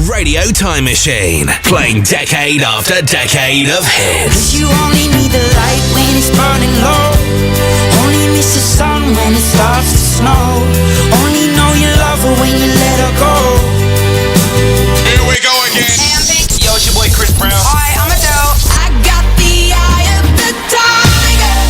Radio Time Machine, playing decade after decade of hits. You only need the light when it's burning low. Only miss the sun when it starts to snow. Only know you love her when you let her go. Here we go again. Yo, it's your boy Chris Brown. Hi, I'm Adele. I got the eye of the tiger.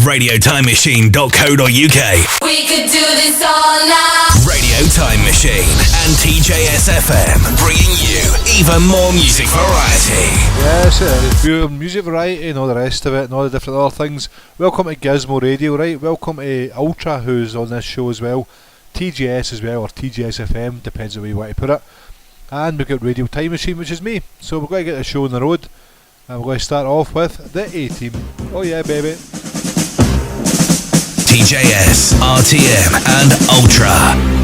RadioTimeMachine.co.uk. We could do this all night. Radio Time Machine and TJS FM, bringing you even more music variety. Yes, pure music variety and all the rest of it and all the different other things. Welcome to Gizmo Radio, right? Welcome to Ultra, who's on this show as well. TJS as well, or TJS FM, depends on where you want to put it. And we've got Radio Time Machine, which is me. So we're going to get the show on the road. And we're going to start off with the A-Team. Oh yeah, baby. TJS, RTM and Ultra.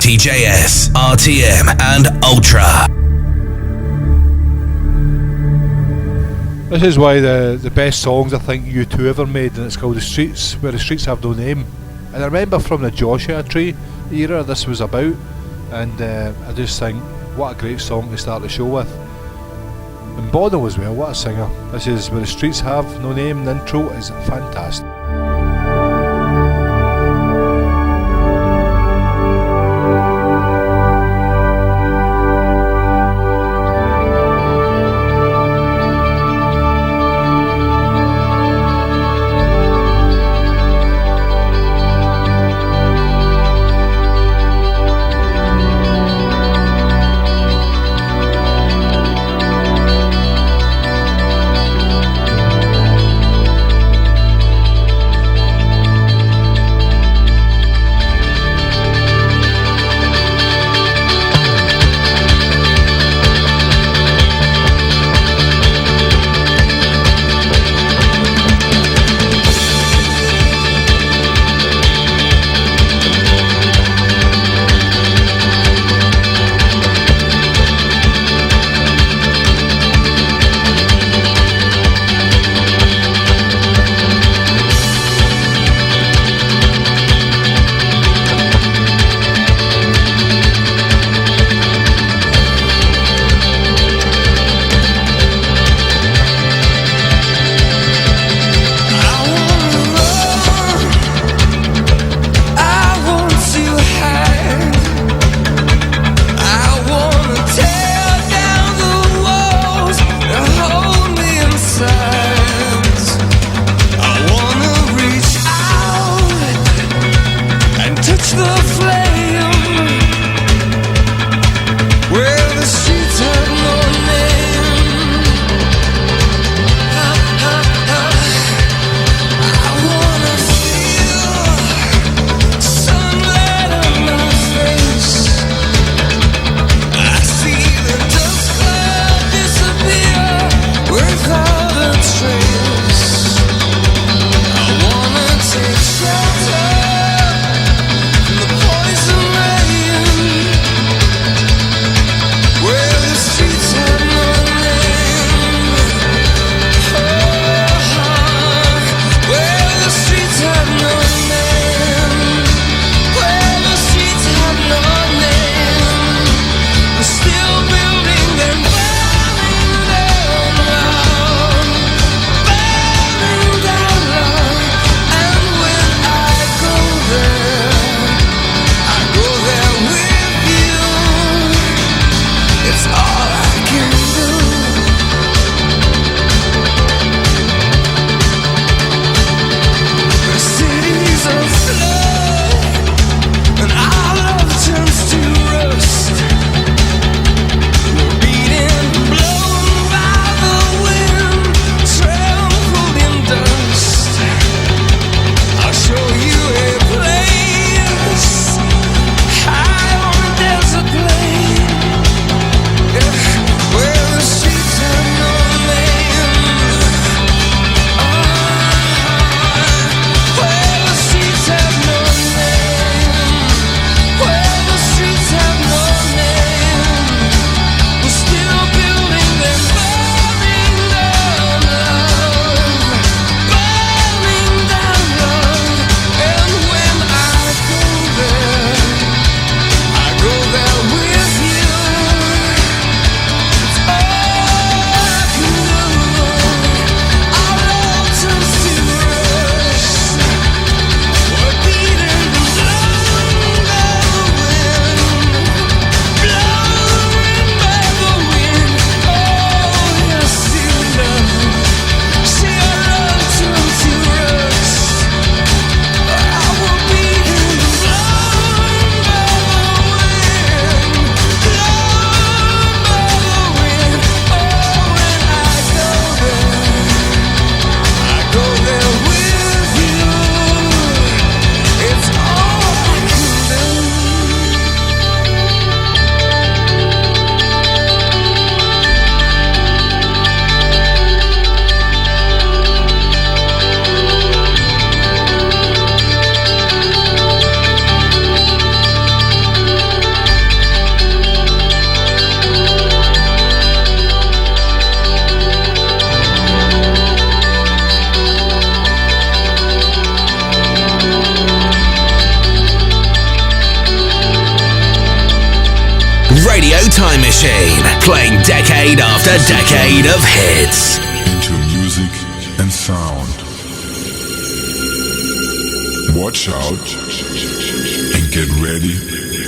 TJS, RTM and Ultra. This is why the best songs I think U2 ever made, and it's called The Streets, where the streets have no name. And I remember from the Joshua Tree era this was about, and I just think what a great song to start the show with. And Bono as well, what a singer. This is Where the Streets Have No Name, the intro is fantastic. time machine, playing decade after decade of hits. Into music and sound. Watch out and get ready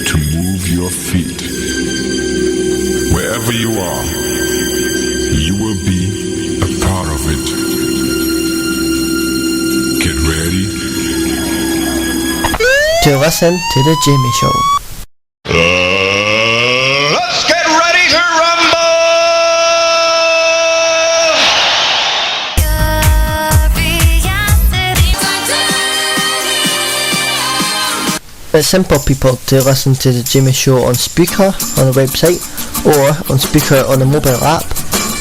to move your feet. Wherever you are, you will be a part of it. Get ready to listen to The Jamie Show. Let's get ready to rumble! It's simple, people, to listen to The Jamie Show on Spreaker on the website or on Spreaker on the mobile app,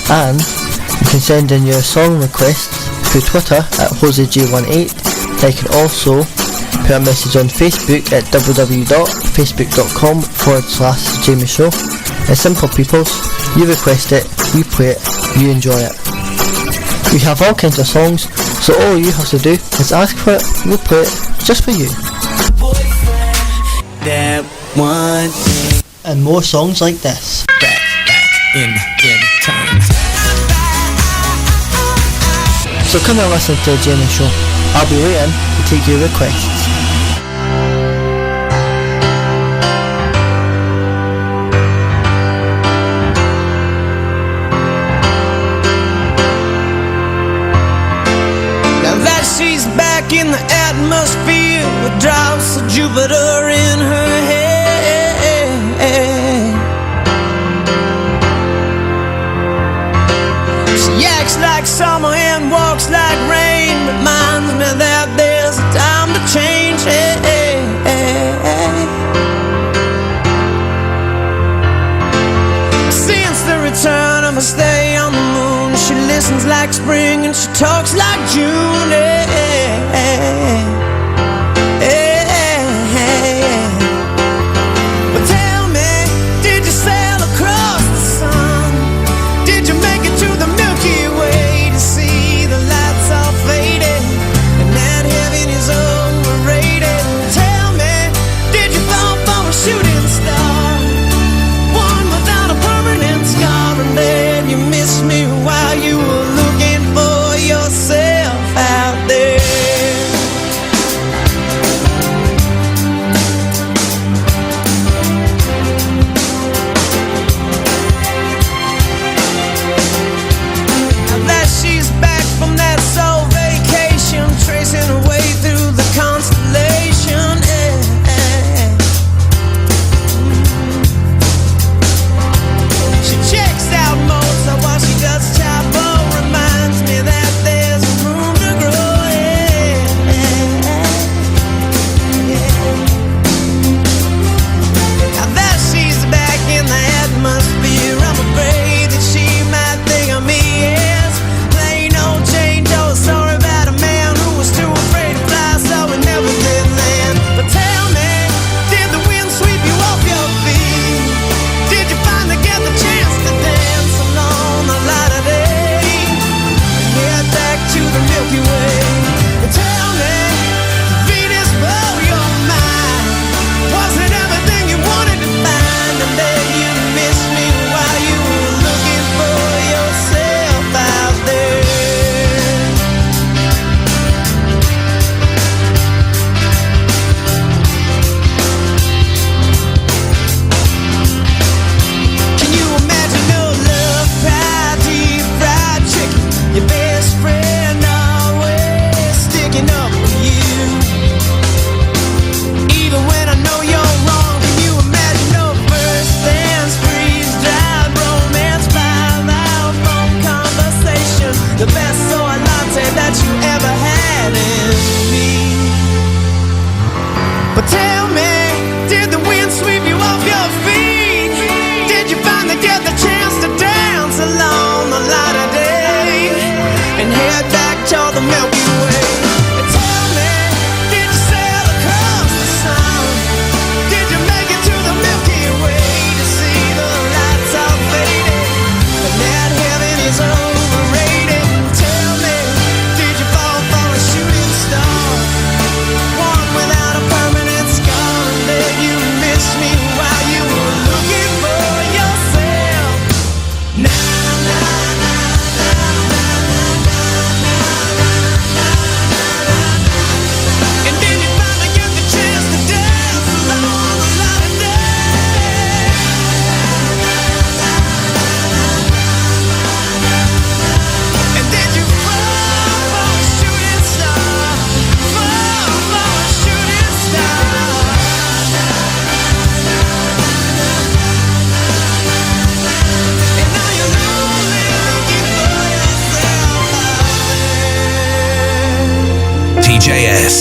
and you can send in your song requests through Twitter at JoseJ18. You can also put a message on Facebook at www.facebook.com/Jamie Show. It's simple, peoples. You request it, we play it, you enjoy it. We have all kinds of songs, so all you have to do is ask for it, we'll play it just for you. That one thing. And more songs like this. Back in time. So come and listen to The Jamie Show. I'll be waiting to take your requests. She's back in the atmosphere with drops of Jupiter in her head. She acts like summer and walks like rain, reminds me that there's a time to change. Since the return of her stay on the moon, she listens like spring and she talks like June.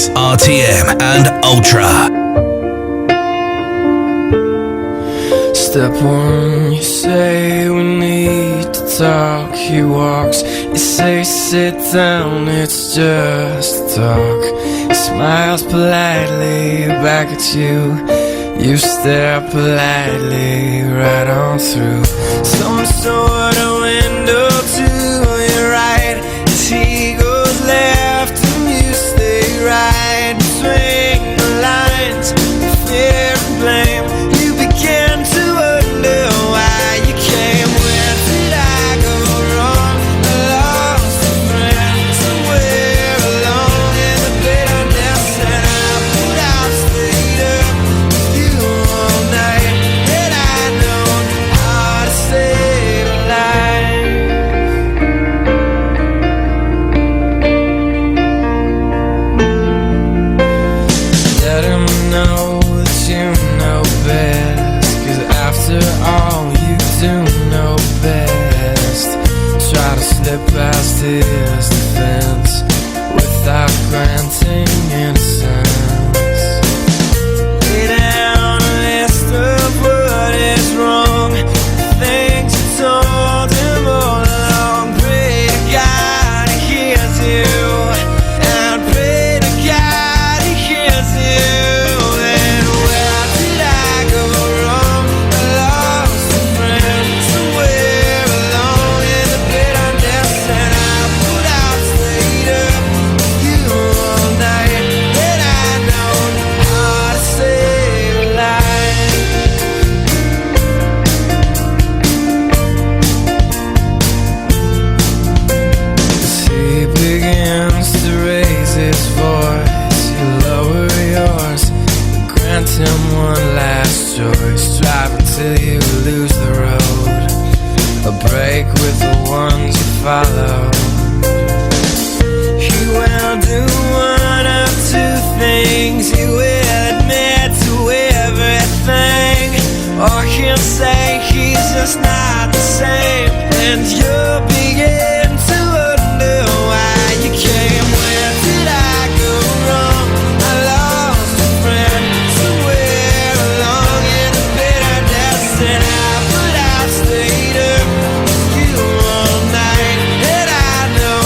Bass, RTM, and Ultra. Step one, you say we need to talk. He walks, you say sit down, it's just talk. He smiles politely back at you. You stare politely right on through some sort of window to your right. As he goes left and you stay right between the lines, fear and blame. You begin to wonder why you came. Where did I go wrong? I lost a friend somewhere alone in the bitterness, and I put out stayed up with you all night. And I know how to save a life. Let him know that you know best, 'cause after all you do know best. Try to slip past his defense without granting innocence. Lay down a list of what is wrong, things you told him all along. Pray to God he hears you, and pray to God he hears you. And where did I go wrong? I lost a friend somewhere alone in the bitterness, and I put out stayed up with you all night. And I know how to save a life. As he begins to raise his voice, you lower yours, grant him one last choice. Drive until you lose the road, a break with the ones you follow. He will do one of two things. He will admit to everything, or he'll say he's just not the same. And you'll begin to wonder why you came. Where did I go wrong? I lost a friend somewhere along in the bitterness, and I put out stayed up with you all night. And I know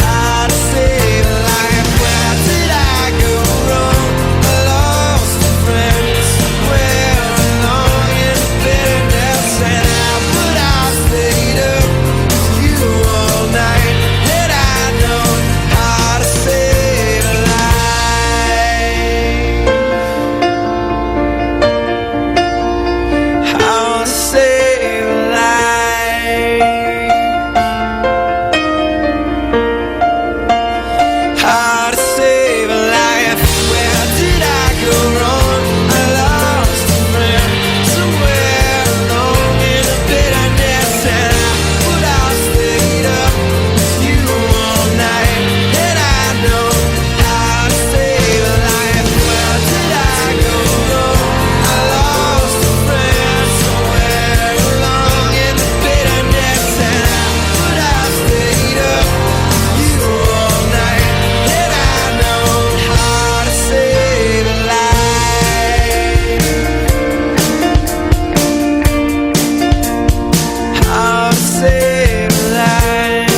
how to save a life. Where did I go wrong? I lost a friend somewhere along in the bitterness, and I put out stayed up with you all night. And I know how to save a life. How to save a life. How to save a life. Where did I go wrong? I lost a friend somewhere alone in the bitterness, and I put out stayed up with you all night. And I know how to save a life. Where did I go wrong? I lost a friend somewhere along in the bitterness, and I put out stayed up with you all night. And I know how to save a life. How to save a life.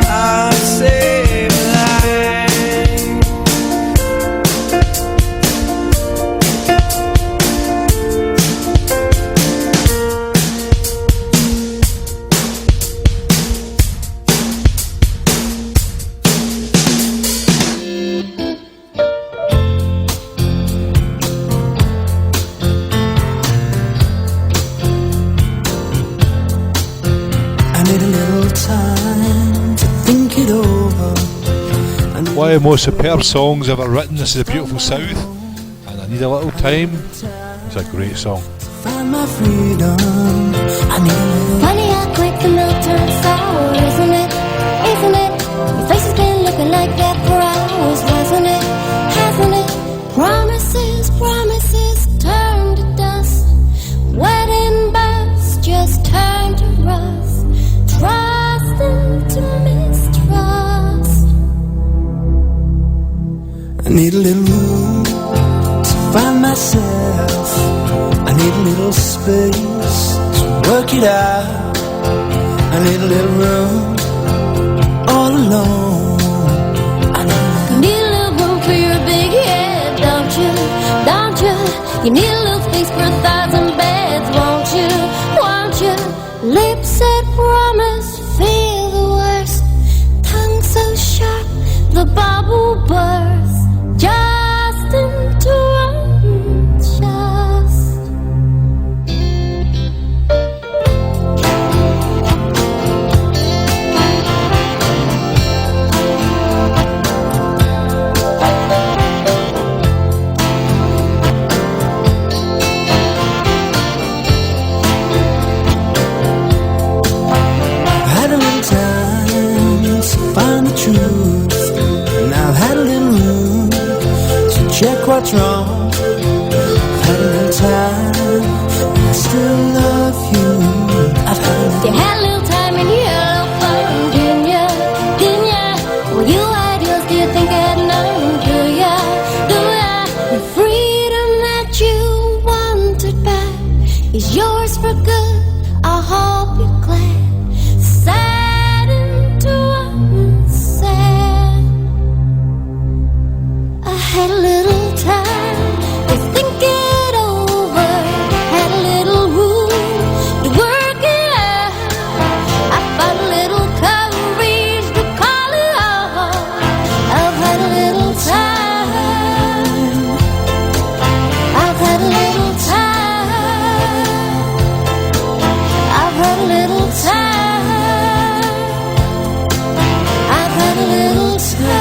How to save a life. I need a little time to think it over. One of the most superb songs ever written. This is a beautiful South, and I need a little time. It's a great song. Find my freedom. I need a little. Funny how quick the milk turns sour, isn't it? Isn't it? Your face has been looking like that for hours, hasn't it? Hasn't it? Promises, promises turn to dust. Wedding bells just turn to rust. Trust into me. need a little room to find myself. I need a little space to work it out. I need a little room all alone. You need a little room for your big head, don't you? Don't you? You need a little space for 1,000 beds, won't you? Won't you? Lips that promise, feel the worst. Tongue so sharp, the bubble bursts. Just into unjust. I've had a little time to find the truth, and I've had a little room to check what's wrong. I've had a little time, and I still love you. I've had a You little had a little time and you had a little fun, didn't ya? Didn't ya? Well, you had yours, do you think I had none? Do ya? Do ya? The freedom that you wanted back is yours for good. I hope you're glad. Sad into unsad. I had a little time to think it over. Had a little room to work it out. I found a little courage to call it off. I've had a little time. I've had a little time. I've had a little time. I've had a little time.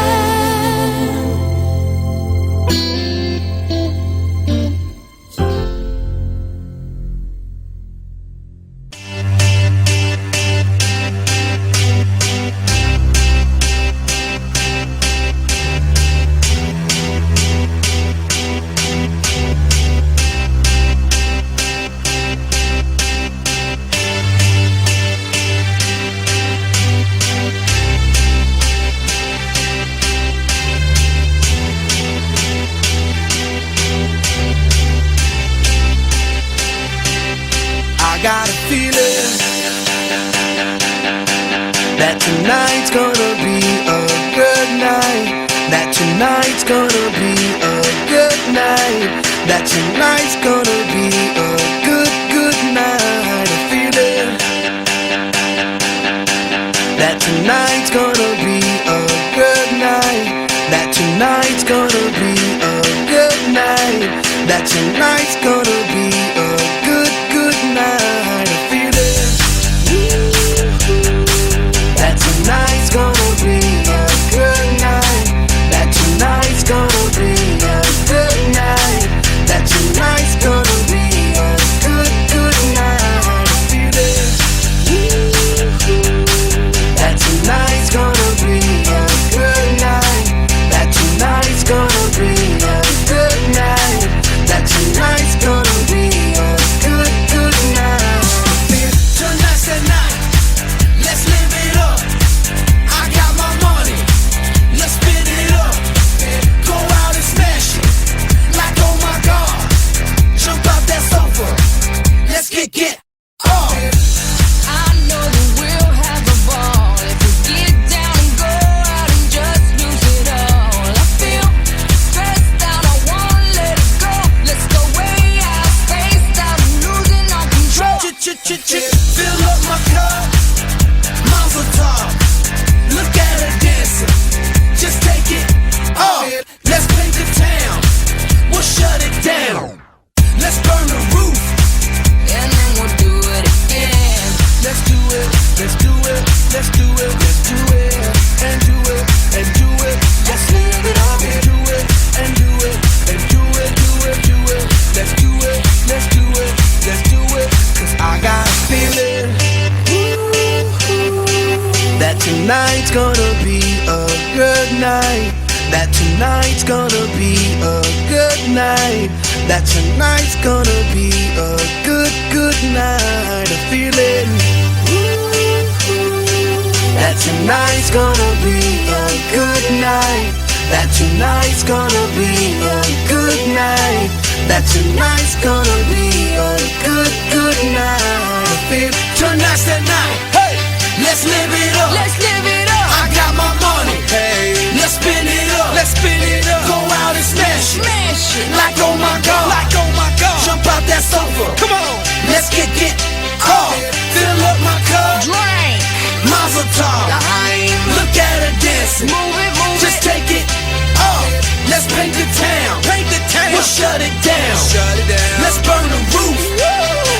I got a feeling that tonight's gonna be a good night. That tonight's gonna be a good night. That tonight's gonna be a good, good night. A feeling that tonight's gonna be a good night. That tonight's gonna be a good night. That tonight's gonna be a good, good night. A feeling that tonight's gonna be a good night. That tonight's gonna be a good night. That tonight's gonna be a good, good night. A feeling that tonight's gonna be a good night. That tonight's gonna be a good night. That tonight's gonna be a good, good night. Tonight's the night, let's live it up. I got my money, let's spend it up. Go out and smash it, like oh my God. Jump out that sofa, let's get up. I know that we'll have a ball if we get down and go out and just lose it all. I feel stressed out, I wanna let it go. Let's go way out, spaced out, losing all control. Fill up my cup, Mazel tov. Look at her dancing, just take it off. Let's paint the town, we'll shut it down. Let's burn the roof, And then we'll do it again. let's do it, let's do it, let's do it, let's do it, and do it, and do it. Let's live it up and do it, and do it, and do it, do it, do it. Let's do it, let's do it, let's do it. 'Cause I got a feeling that tonight's gonna be a good night. That tonight's gonna be a good night. That tonight's gonna be a good, good night. A feeling that tonight's gonna be a good night. that tonight's gonna be a good night. That tonight's gonna be a good night. Tonight's the night. Hey, let's live it up. Let's live it up. I got my money. Hey, let's spin it up. Let's spin it up. Go out and smash it. Smash it. Like oh my god. Like oh my god. Jump out that sofa. Come on. Let's get off. Fill up my cup. Drink. Mazel tov. Look at her dancing. Move it, move Just it. take it off. Let's paint the town. Paint the town. We'll shut it down. Shut it down. Let's burn the roof.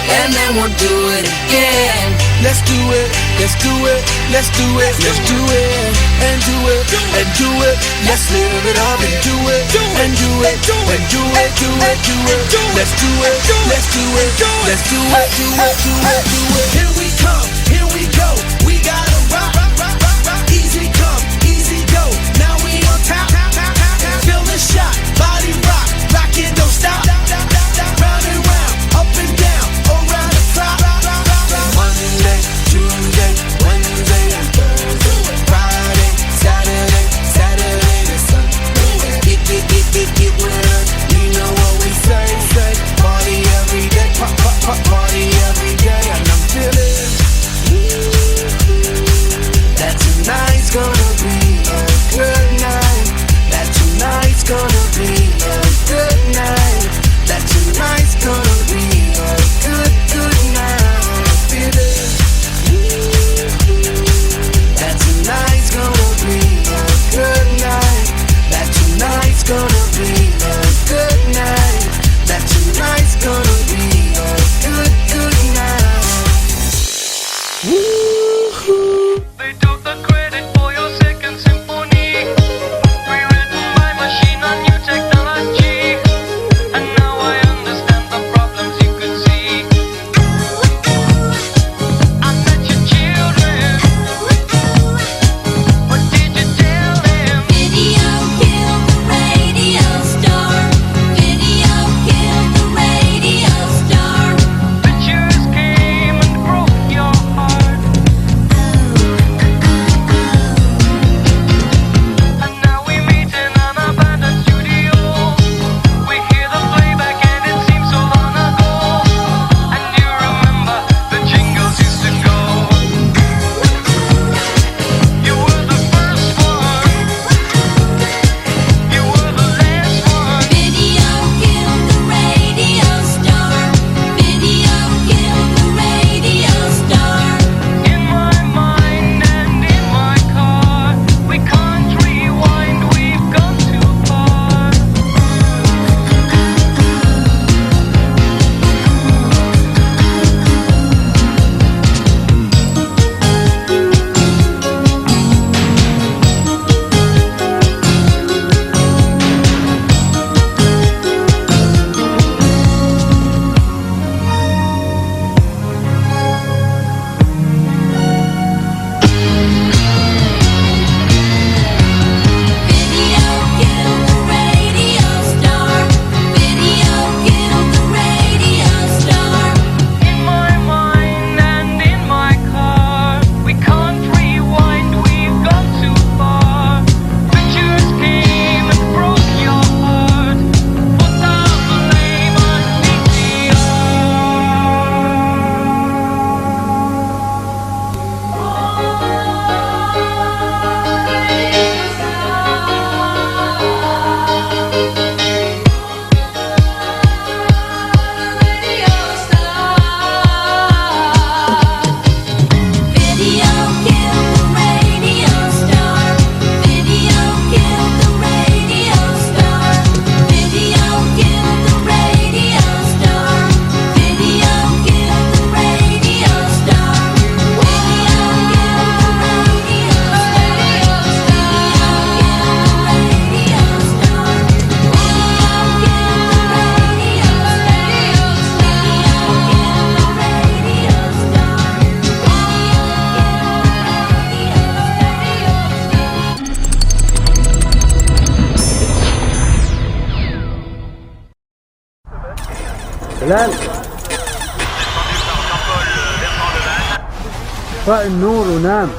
And then we'll do it again. Let's do it. Let's do it. Let's do it. Let's do it. And do it. And do it. Let's live it up and do it. And do it. And do it. Do it. Do it. Let's do it. Let's do it. Let's do it. Do it. Do it. Do it. Here we come. Here we go. We gotta rock. Easy come. Easy go. Now we on top. Feel the shot. Body rock. Rockin', don't stop. Round and round. Up and down. Around the clock. Monday, Tuesday, Wednesday, and Thursday. Friday, Saturday, Saturday to Sunday. Get with us. You know what we say. Party every day. Party every day. And I'm feeling that tonight's gonna be a good night. That tonight's gonna be a good night. That tonight's gonna be a good night. Feel it. That tonight's gonna be a good night. That tonight's gonna be a good night. That tonight's gonna be a good night. They took the credit for your second symphony, rewritten by machine on new technology. And now I understand the problems you could see. I met your children. What did you tell them? Video killed the radio star. Video killed the radio star. Pictures came and broke your heart. And now we meet in an abandoned studio. We hear the playback and it seems so long ago. And you remember the jingles used to go. You were the first one. You were the last one. Video killed the radio star. Video killed the radio star. In my mind and in my car, we can't rewind, we've gone too far. Video killed the radio star. Video killed the radio star. In my mind and in my car, we can't rewind, we've gone too far. Pictures came and broke your heart. Put the blame on Video killed the radio star. Video killed the radio star. Video killed the radio star. Video killed the radio star. Video killed the radio بلال اطفأ النور ونام.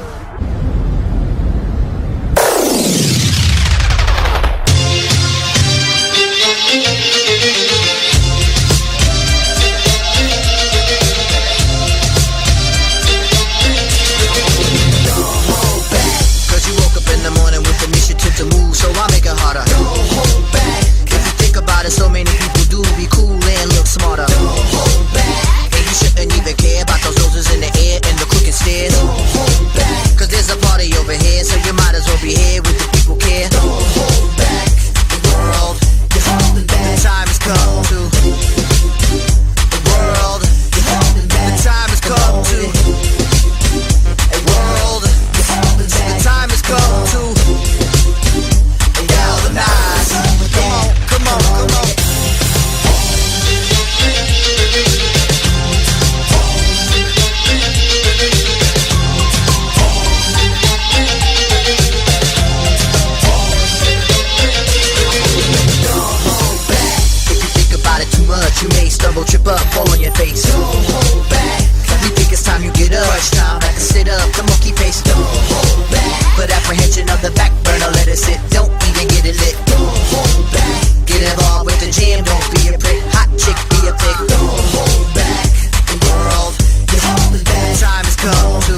on the back burner, let it sit. Don't even get it lit. Don't hold back. Get involved with the jam, don't be a prick. Hot chick, be a pick. Don't hold back. The world is holding back. Time has come to.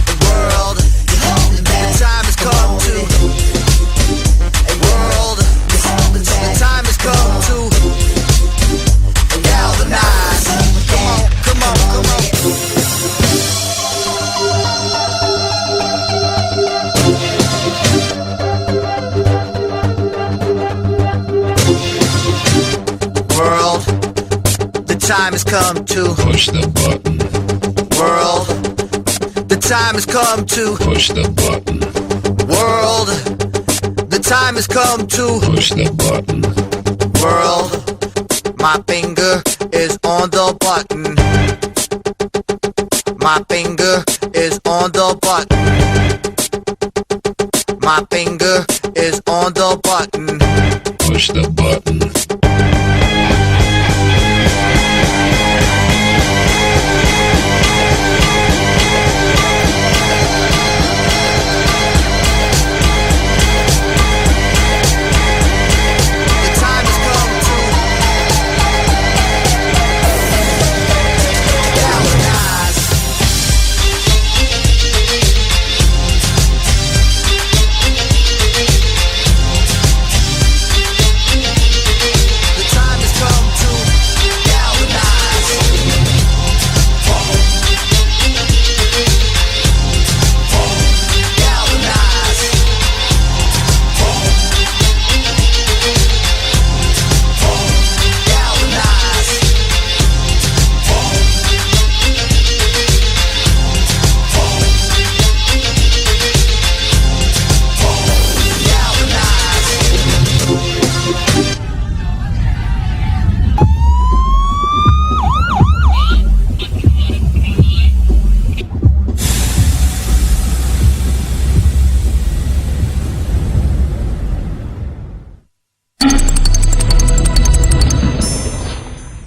The world is holding back. The time has come to. A world is holding back. The time has come to. Galvanize. Come on, come on, come on. World, the time has come to Push the button. world. The time has come to Push the button. world. The time has come to Push the button. world. My finger is on the button. My finger is on the button. My finger is on the button. Push the button. The time has come to galvanize. The time has come to galvanize. Galvanize. Galvanize.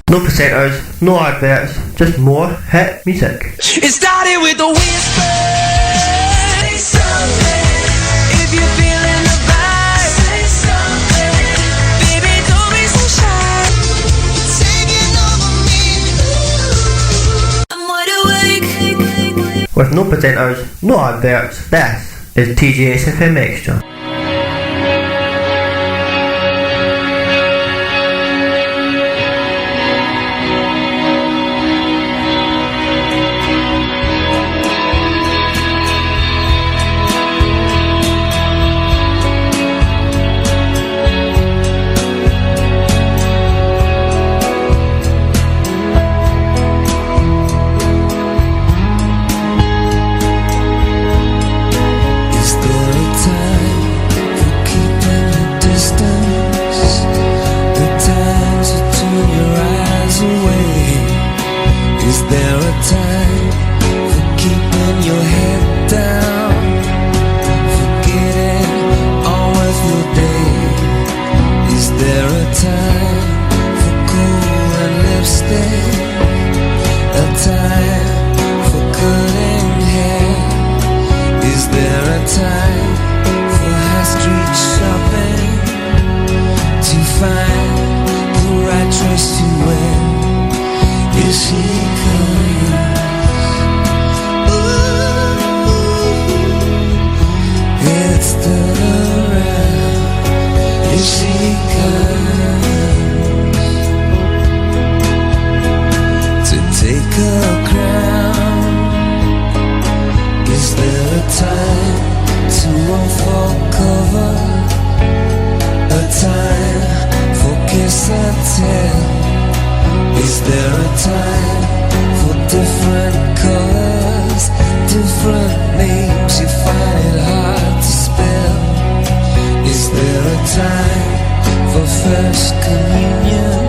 No presenters, no adverts, just more hit music. It started with a whisper. Say something. If you're feeling the vibe, say something. Baby, don't be so shy. You're taking over me. I'm wide awake. With no presenters, no adverts, this is TJS FM Extra. Is there a time for keeping the distance? The time to turn your eyes away. Is there a time for keeping your head down? Forgetting all of your day. Is there a time for cool and lipstick? A time for cutting hair? Is there a time for high street shopping to find the right dress to wear? Is she coming? Ooh, it's still around. Is she coming to take her crown? Is there a time to unfold cover? A time for kiss and tell? Is there a time for different colors, different names you find it hard to spell? Is there a time for first communion?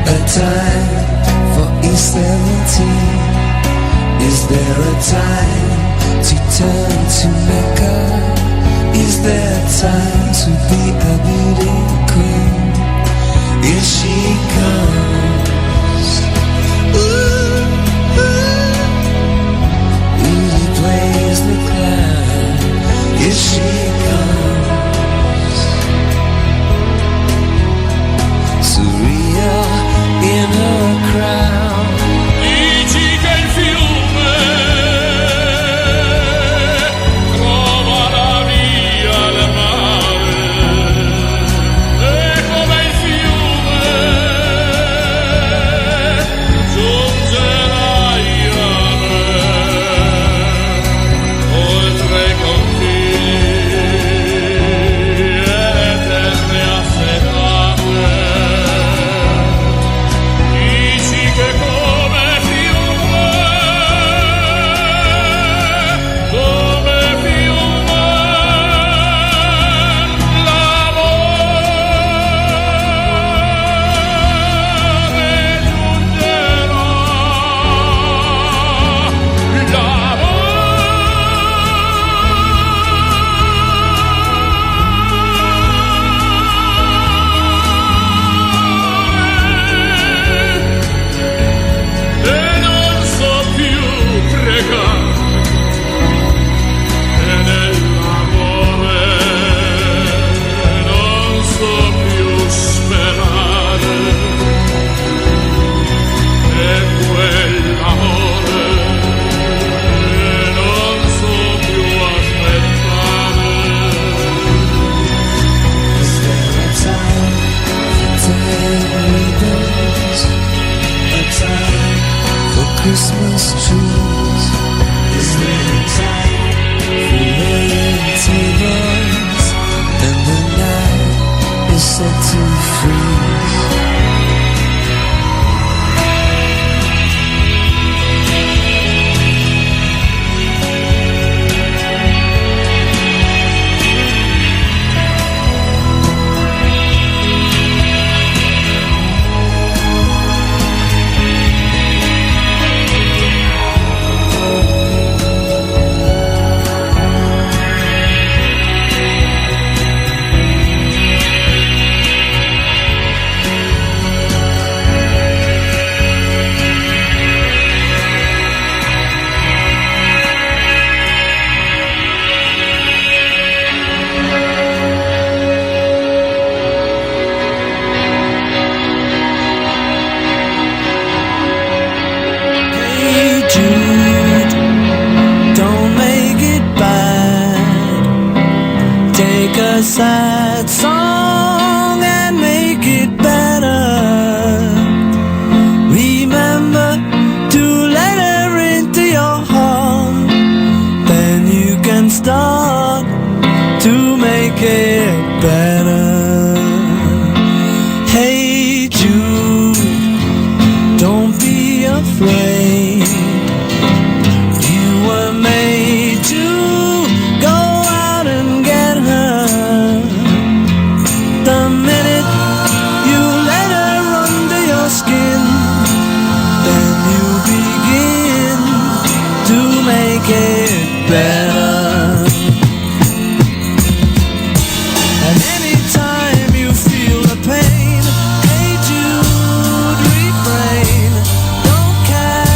A time for E17? Is there a time to turn to makeup? Is there time to be a beauty queen? If she comes, ooh, ooh, he plays the clown. take a sad song and make it better. Remember to let her into your heart, then you can start to make it better. Hey Jude, don't be afraid. You were made to go out and get her. The minute you let her under your skin, then you begin to make it better. And anytime you feel the pain, hey Jude, refrain. Don't care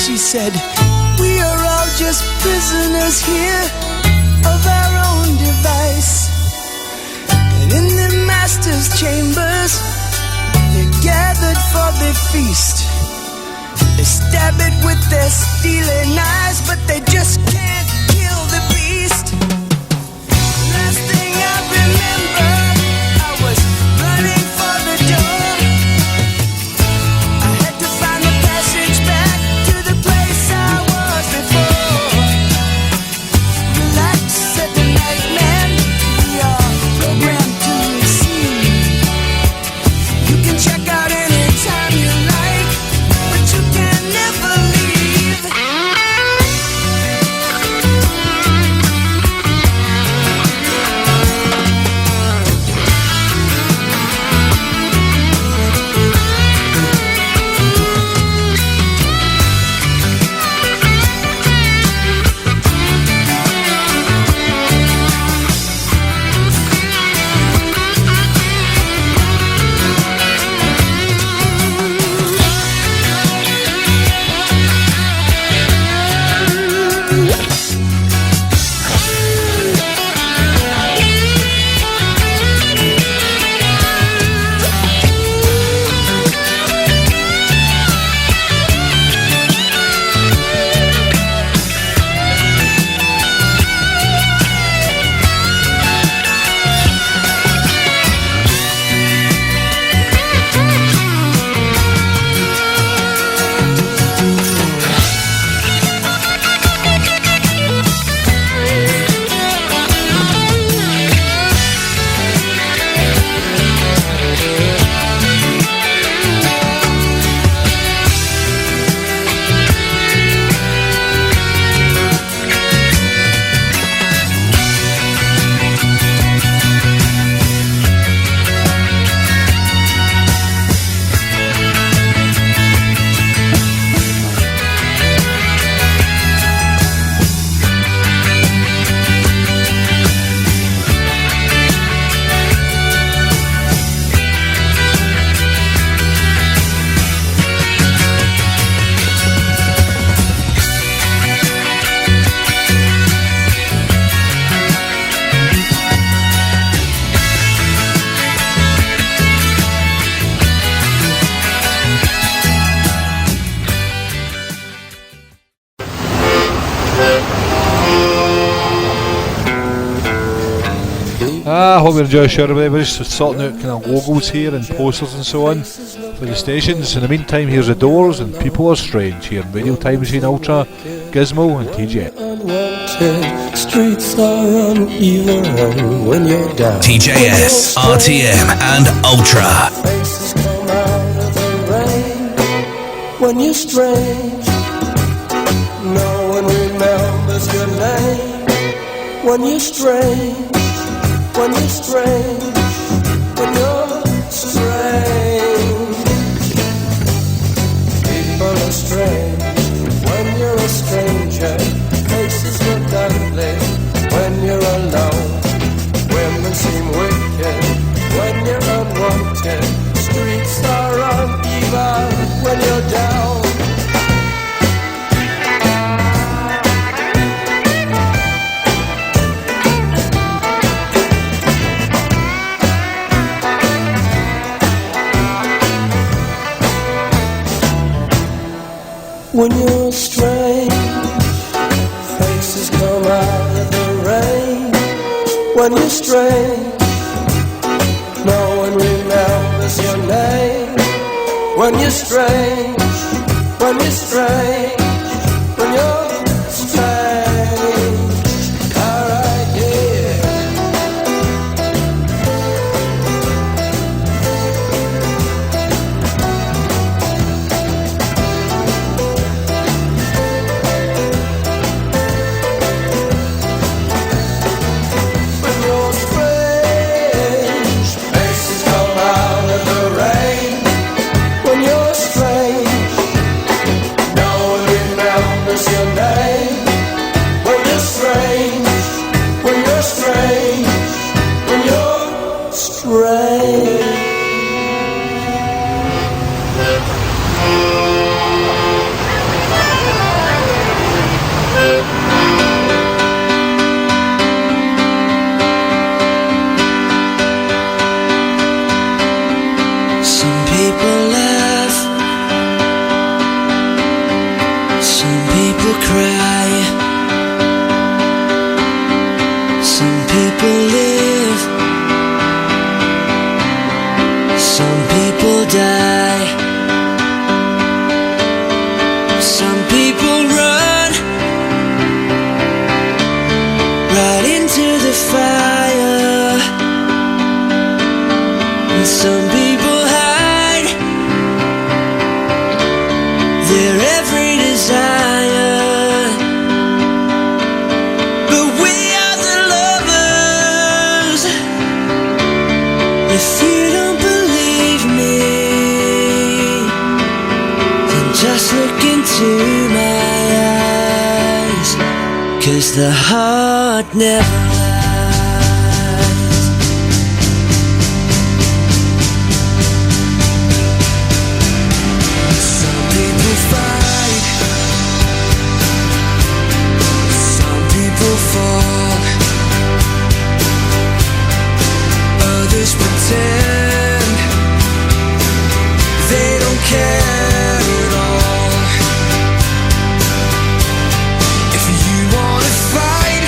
she said, we are all just prisoners here of our own device. And in the master's chambers, they're gathered for the feast. They stab it with their steely knives, but they just can't kill the beast. Last thing I remember, I was running for the door. I had to find the passage back to the place I was before. Relax, said the night man, we are programmed to receive. You can check out anytime you like, but you can never leave. I hope you're enjoying the show, everybody's sorting out kind of logos here and posters and so on for the stations. In the meantime, here's The Doors and People Are Strange here on Radio Time Machine Ultra, Gizmo and TJS. Streets are uneven when you're down. TJS, RTM and Ultra. Faces come out of the rain when you're strange. No one remembers your name when you're strange. When you're strange, when you're strange. People are strange when you're a stranger. Faces look ugly when you're alone. Women seem wicked when you're unwanted. Streets are uneven when you're down. When you're strange, faces come out of the rain. When you're strange, no one remembers your name. When you're strange, when you're strange, when you're strange. Alright, yeah. When you're strange, no one people laugh, some people cry, some people live, some people die, some people run right into the fire, and some people hide their every desire. But we are the lovers. If you don't believe me, then just look into my eyes, 'cause the heart never lies. Some people fight, some people fall, others pretend they don't care at all. If you wanna fight,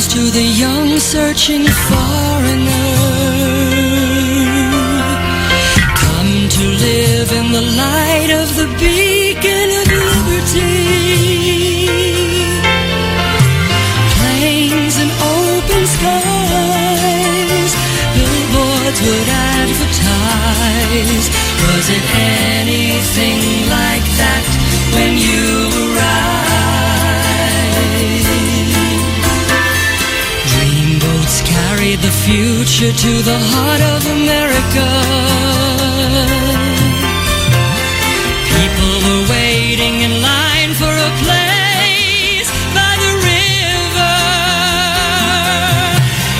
dreams to the young searching foreigner. Come to live in the light of the beacon of liberty. Plains and open skies, billboards would advertise. Was it anything like that when you arrived? Dreamboats carried the future to the heart of America. People were waiting in line for a place by the river.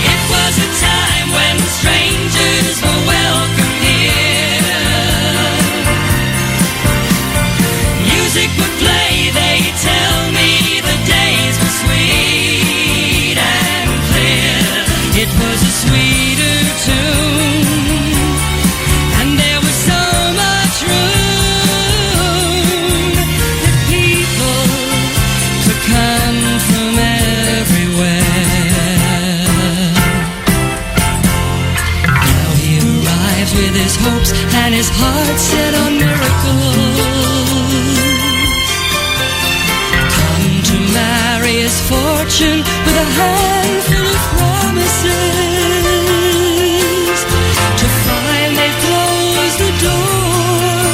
It was a time when strangers were welcome here. Music would play, they tell me the days were sweet and clear. It was a sweeter tune, and there was so much room that people could come from everywhere. Now he arrives with his hopes and his heart set on miracles. Come to marry his fortune with a handful of promises. To find they've closed the door,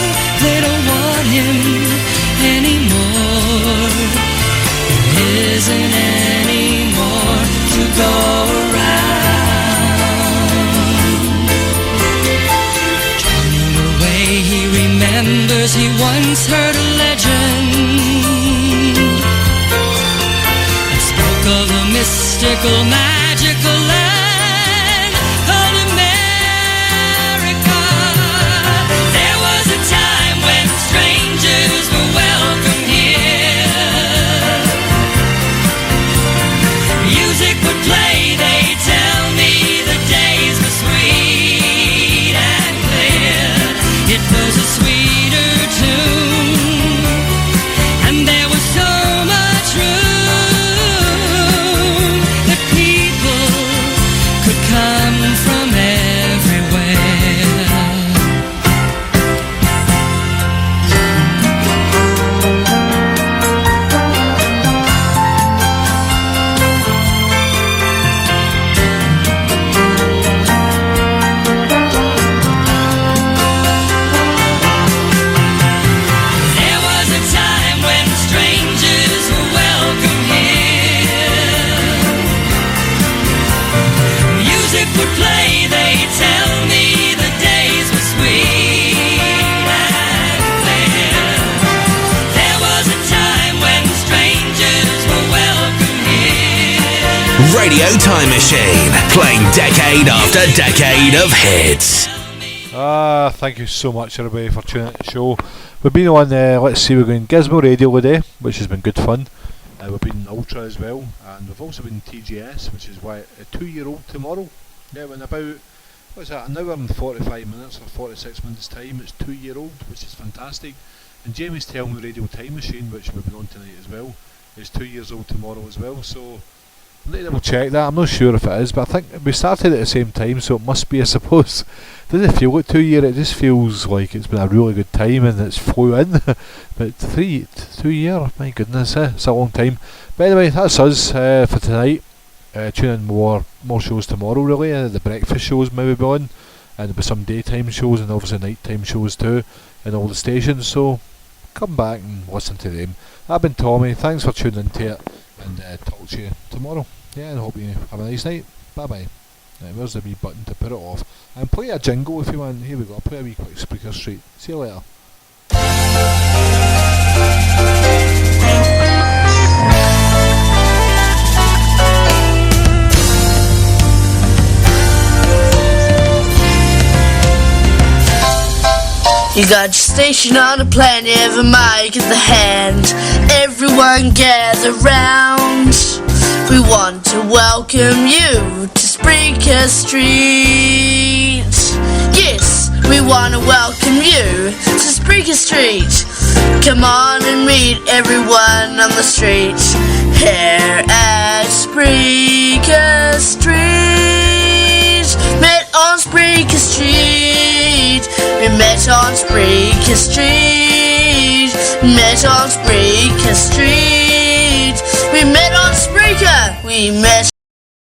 they don't want him anymore. There isn't any more to go around. Turning away, he remembers he once heard a legend that spoke of a mystical, magical land called America. There was a time when strangers were welcome here. Music would play, they tell me the days were sweet and clear. It was a sweeter tune, and there was so much room that people could come from everywhere. There was a time when strangers were welcome here. Music would play, they tell me the days were sweet and clear. There was a time when strangers were welcome here. Radio Time Machine, playing decade after decade of hits. Thank you so much everybody for tuning in to the show. We've been on, let's see, we're going Gizmo Radio today, which has been good fun. We've been Ultra as well, and we've also been TJS, which is why a 2-year-old tomorrow. Now in about, what's that, an hour and 45 minutes or 46 minutes time, it's 2-year-old, which is fantastic. And Jamie's telling me Radio Time Machine, which we've been on tonight as well, is 2 years old tomorrow as well, so I need to double check that. I'm not sure if it is, but I think we started at the same time, so it must be, I suppose. Doesn't feel like 2 year, it just feels like it's been a really good time and it's flew in. But 2 year, my goodness, it's a long time. But anyway, that's us for tonight. Tune in more shows tomorrow really. The breakfast shows maybe be on, and there'll be some daytime shows and obviously nighttime shows too in all the stations, so come back and listen to them. I've been Tommy, thanks for tuning in to it, and talk to you tomorrow. Yeah, and hope you have a nice night. Bye bye. Right, where's the wee button to put it off? And play a jingle if you want. Here we go, play a wee quick Spreaker Street. See you later. You got your station on the planet, every mic in the hand. Everyone gather round. We want to welcome you to Spreaker Street. Yes, we want to welcome you to Spreaker Street. Come on and meet everyone on the street. here at Spreaker Street. Met on Spreaker Street. We met on Spreaker Street. Met on Spreaker Street. We met on Spreaker. We met